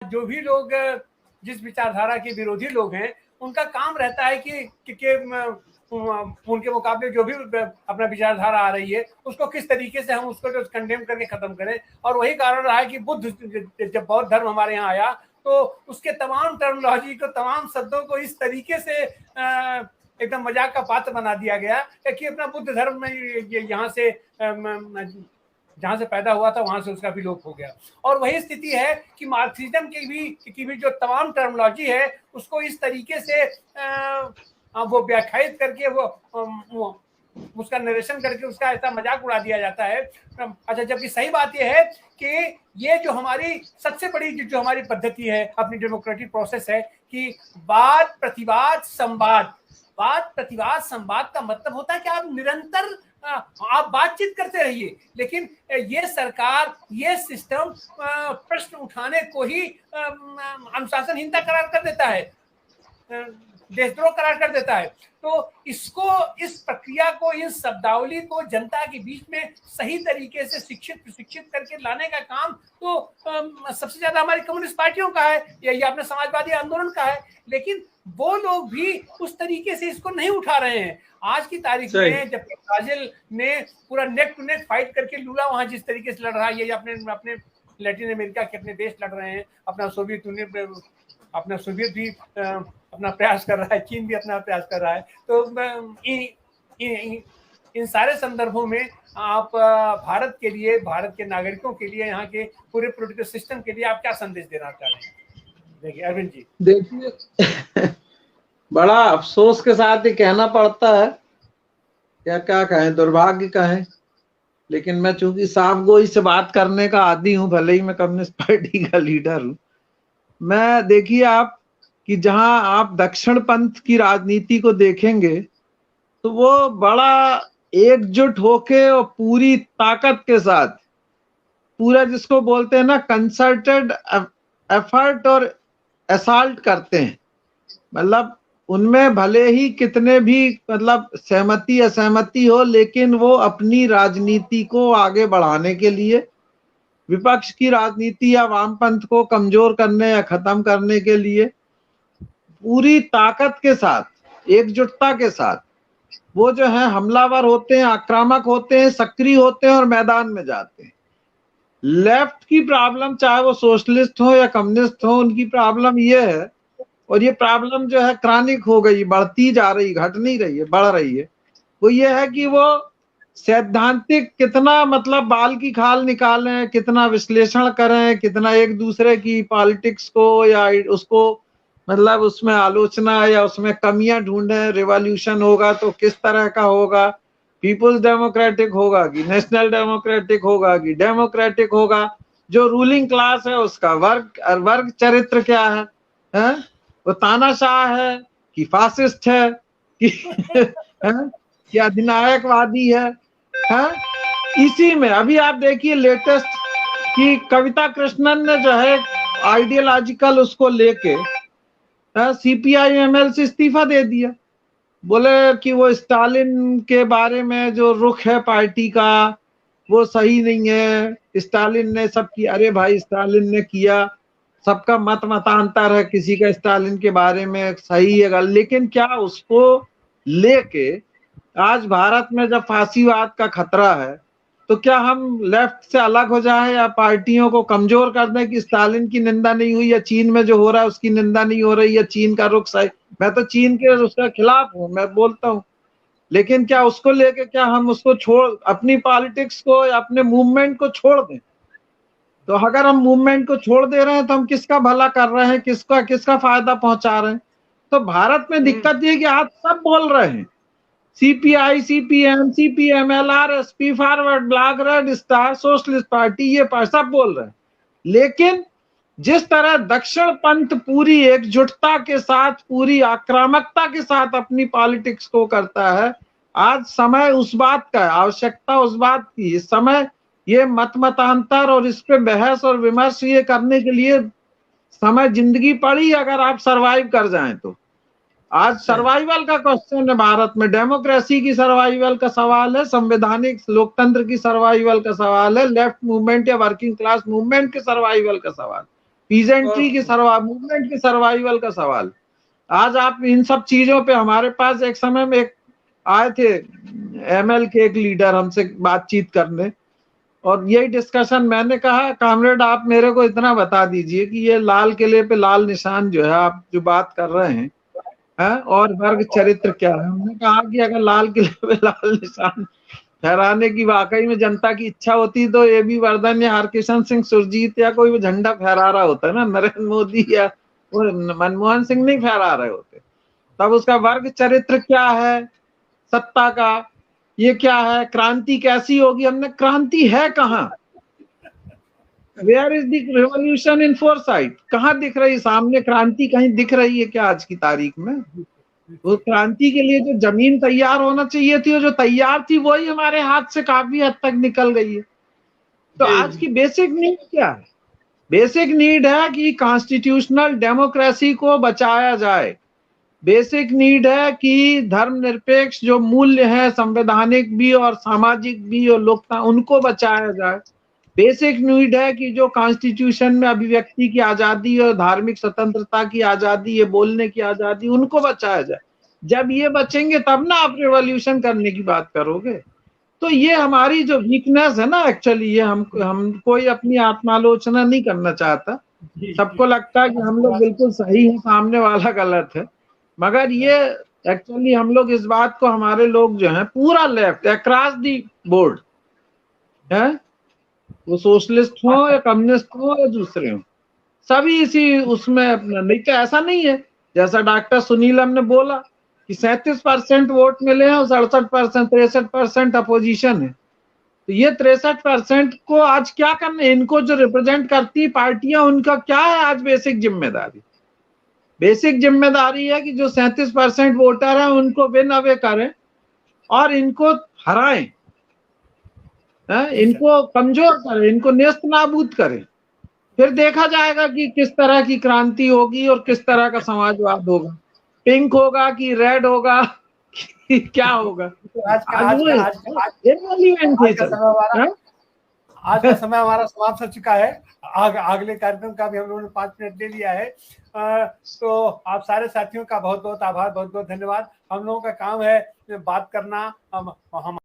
जो भी लोग जिस विचारधारा के विरोधी लोग हैं उनका काम रहता है कि उनके मुकाबले जो भी अपना विचारधारा आ रही है उसको किस तरीके से हम उसको जो कंडेम करके खत्म करें। और वही कारण रहा है कि बुद्ध जब बौद्ध धर्म हमारे यहाँ आया तो उसके तमाम टर्मिनोलॉजी को, तमाम शब्दों को इस तरीके से एकदम मजाक का पात्र बना दिया गया कि अपना बुद्ध धर्म में यहाँ से जहां से पैदा हुआ था वहां से उसका भी लोप हो गया। और वही स्थिति है कि मार्क्सिज्म की भी जो तमाम टर्मिनोलॉजी है उसको इस तरीके से वो व्याख्यायित करके वो उसका नरेशन करके उसका ऐसा मजाक उड़ा दिया जाता है। अच्छा, जबकि सही बात यह है कि ये जो हमारी सबसे बड़ी जो हमारी पद्धति है, अपनी डेमोक्रेटिक प्रोसेस है कि वाद प्रतिवाद संवाद। वाद प्रतिवाद संवाद का मतलब होता है कि आप निरंतर आप बातचीत करते रहिए, लेकिन ये सरकार, ये सिस्टम प्रश्न उठाने को ही अनुशासनहीनता करार कर देता है, देशद्रोह करार कर देता है। तो इसको, इस प्रक्रिया को, इस शब्दावली को जनता के बीच में सही तरीके से शिक्षित प्रशिक्षित करके लाने का काम तो सबसे ज्यादा हमारी कम्युनिस्ट पार्टियों का है या अपने समाजवादी आंदोलन का है, लेकिन वो लोग भी उस तरीके से इसको नहीं उठा रहे हैं। आज की तारीख में जब ब्राजील ने पूरा नेक टू नेक फाइट करके लूला वहां जिस तरीके से लड़ रहा है, ये अपने लैटिन अमेरिका के अपने देश लड़ रहे हैं, अपना सोवियत यूनियन, अपना सोवियत भी अपना प्रयास कर रहा है, चीन भी अपना प्रयास कर रहा है। तो इन सारे संदर्भों में आप भारत के लिए, भारत के नागरिकों के लिए, यहाँ के पूरे पॉलिटिकल सिस्टम के लिए आप क्या संदेश देना चाह रहे हैं? देखिए अरविंद जी, देखिए बड़ा अफसोस के साथ ही कहना पड़ता है, क्या कहें, दुर्भाग्य कहें, लेकिन मैं चूंकि साफ गोई से बात करने का आदी हूं, भले ही मैं कम्युनिस्ट पार्टी का लीडर हूं। मैं, देखिए आप कि जहां आप दक्षिण पंथ की राजनीति को देखेंगे तो वो बड़ा एकजुट होके और पूरी ताकत के साथ, पूरा जिसको बोलते हैं ना कंसर्टेड एफर्ट और असॉल्ट करते हैं। मतलब उनमें भले ही कितने भी मतलब सहमति असहमति हो, लेकिन वो अपनी राजनीति को आगे बढ़ाने के लिए, विपक्ष की राजनीति या वामपंथ को कमजोर करने या खत्म करने के लिए पूरी ताकत के साथ, एकजुटता के साथ वो जो है हमलावर होते हैं, आक्रामक होते हैं, सक्रिय होते हैं और मैदान में जाते हैं। लेफ्ट की प्रॉब्लम, चाहे वो सोशलिस्ट हो या कम्युनिस्ट हो, उनकी प्रॉब्लम ये है, और ये प्रॉब्लम जो है क्रॉनिक हो गई, बढ़ती जा रही, घट नहीं रही है, बढ़ रही है, वो ये है कि वो सैद्धांतिक कितना मतलब बाल की खाल निकालें, कितना विश्लेषण करें, कितना एक दूसरे की पॉलिटिक्स को या उसको मतलब उसमें आलोचना या उसमें कमियां ढूंढें। रिवॉल्यूशन होगा तो किस तरह का होगा, पीपुल्स डेमोक्रेटिक होगा कि नेशनल डेमोक्रेटिक होगा कि डेमोक्रेटिक होगा, जो रूलिंग क्लास है उसका वर्ग चरित्र क्या है? वो तानाशाह है कि फासिस्ट है कि अधिनायकवादी है? इसी में अभी आप देखिए लेटेस्ट कि कविता कृष्णन ने जो है आइडियोलॉजिकल उसको लेके सीपीआई-एमएल से इस्तीफा दे दिया। बोले कि वो स्टालिन के बारे में जो रुख है पार्टी का वो सही नहीं है, स्टालिन ने सब किया। अरे भाई, स्टालिन ने किया, सबका मतांतर है, किसी का स्टालिन के बारे में सही है, लेकिन क्या उसको लेके आज भारत में जब फांसीवाद का खतरा है तो क्या हम लेफ्ट से अलग हो जाएं या पार्टियों को कमजोर कर दें कि स्टालिन की निंदा नहीं हुई या चीन में जो हो रहा है उसकी निंदा नहीं हो रही या चीन का रुख सही? मैं तो चीन के उसका खिलाफ हूं, मैं बोलता हूं, लेकिन क्या उसको लेके क्या हम उसको छोड़, अपनी पॉलिटिक्स को या अपने मूवमेंट को छोड़ दें? तो अगर हम मूवमेंट को छोड़ दे रहे हैं तो हम किसका भला कर रहे हैं, किसका फायदा पहुंचा रहे हैं? तो भारत में दिक्कत ये है कि आज सब बोल रहे हैं, CPI, CPM, CPM, LRSP, forward bloc, red star, socialist party, ये सब बोल रहे हैं, लेकिन जिस तरह दक्षिण पंथ पूरी एकजुटता के साथ, पूरी आक्रामकता के साथ अपनी पॉलिटिक्स को करता है, आज समय उस बात का है, आवश्यकता उस बात की, इस समय ये मतांतर और इस पे बहस और विमर्श ये करने के लिए समय जिंदगी पड़ी अगर आप सरवाइव कर जाएं तो। आज सर्वाइवल का क्वेश्चन है भारत में, डेमोक्रेसी की सर्वाइवल का सवाल है, संवैधानिक लोकतंत्र की सर्वाइवल का सवाल है, लेफ्ट मूवमेंट या वर्किंग क्लास मूवमेंट के सर्वाइवल का सवाल। पीजेंट्री की मूवमेंट की सर्वाइवल का सवाल। आज आप इन सब चीजों पे, हमारे पास एक समय में एक आए थे एमएल के एक लीडर हमसे बातचीत करने, और यही डिस्कशन, मैंने कहा कामरेड आप मेरे को इतना बता दीजिए कि ये लाल किले पे लाल निशान जो है आप जो बात कर रहे हैं और वर्ग चरित्र क्या है। हमने कहा कि अगर लाल किले पे लाल निशान फहराने की वाकई में जनता की इच्छा होती तो AB वर्धन या हरकिशन सिंह सुरजीत या कोई झंडा फहरा रहा होता ना, नरेंद्र मोदी या मनमोहन सिंह नहीं फहरा रहे होते। तब उसका वर्ग चरित्र क्या है, सत्ता का ये क्या है, क्रांति कैसी होगी। हमने क्रांति है कहाँ, where is the revolution in foresight, कहाँ दिख रही सामने क्रांति, कहीं दिख रही है क्या आज की तारीख में। वो क्रांति के लिए जो जमीन तैयार होना चाहिए थी, वो जो तैयार थी वही हमारे हाथ से काफी हद तक निकल गई है। तो आज की बेसिक नीड क्या है? बेसिक नीड है कि कॉन्स्टिट्यूशनल डेमोक्रेसी को बचाया जाए। बेसिक नीड है कि धर्मनिरपेक्ष जो मूल्य है, संवैधानिक भी और सामाजिक भी और लोकता, उनको बचाया जाए। बेसिक नीड है कि जो कॉन्स्टिट्यूशन में अभिव्यक्ति की आजादी और धार्मिक स्वतंत्रता की आजादी है, बोलने की आजादी, उनको बचाया जाए। जब ये बचेंगे तब ना आप रिवॉल्यूशन करने की बात करोगे। तो ये हमारी जो वीकनेस है ना, एक्चुअली ये हम कोई अपनी आत्मालोचना नहीं करना चाहता। सबको लगता है कि हम लोग बिल्कुल सही है, सामने वाला गलत है, मगर ये एक्चुअली हम लोग इस बात को, हमारे लोग जो है पूरा लेफ्ट अक्रॉस दी बोर्ड है, वो सोशलिस्ट हो या कम्युनिस्ट हो या दूसरे हो, सभी इसी उसमें अपना। नहीं तो ऐसा नहीं है जैसा डॉक्टर सुनीलम ने बोला कि 37% वोट मिले हैं और 63% अपोजिशन है। तो ये 63% को आज क्या करना है, इनको जो रिप्रेजेंट करती पार्टियां, उनका क्या है आज बेसिक जिम्मेदारी? बेसिक जिम्मेदारी है कि जो 37% वोटर है उनको विन अवे करें और इनको हराएं, इनको कमजोर करें, इनको नेस्त नाबूद करें। फिर देखा जाएगा कि किस तरह की क्रांति होगी और किस तरह का समाजवाद होगा, पिंक होगा कि रेड होगा कि क्या होगा। आज का समय हमारा समाप्त हो चुका है। अगले कार्यक्रम का भी हम लोगों ने 5 मिनट ले लिया है। तो आप सारे साथियों का बहुत बहुत आभार, बहुत बहुत धन्यवाद। हम लोगों का काम है बात करना, हम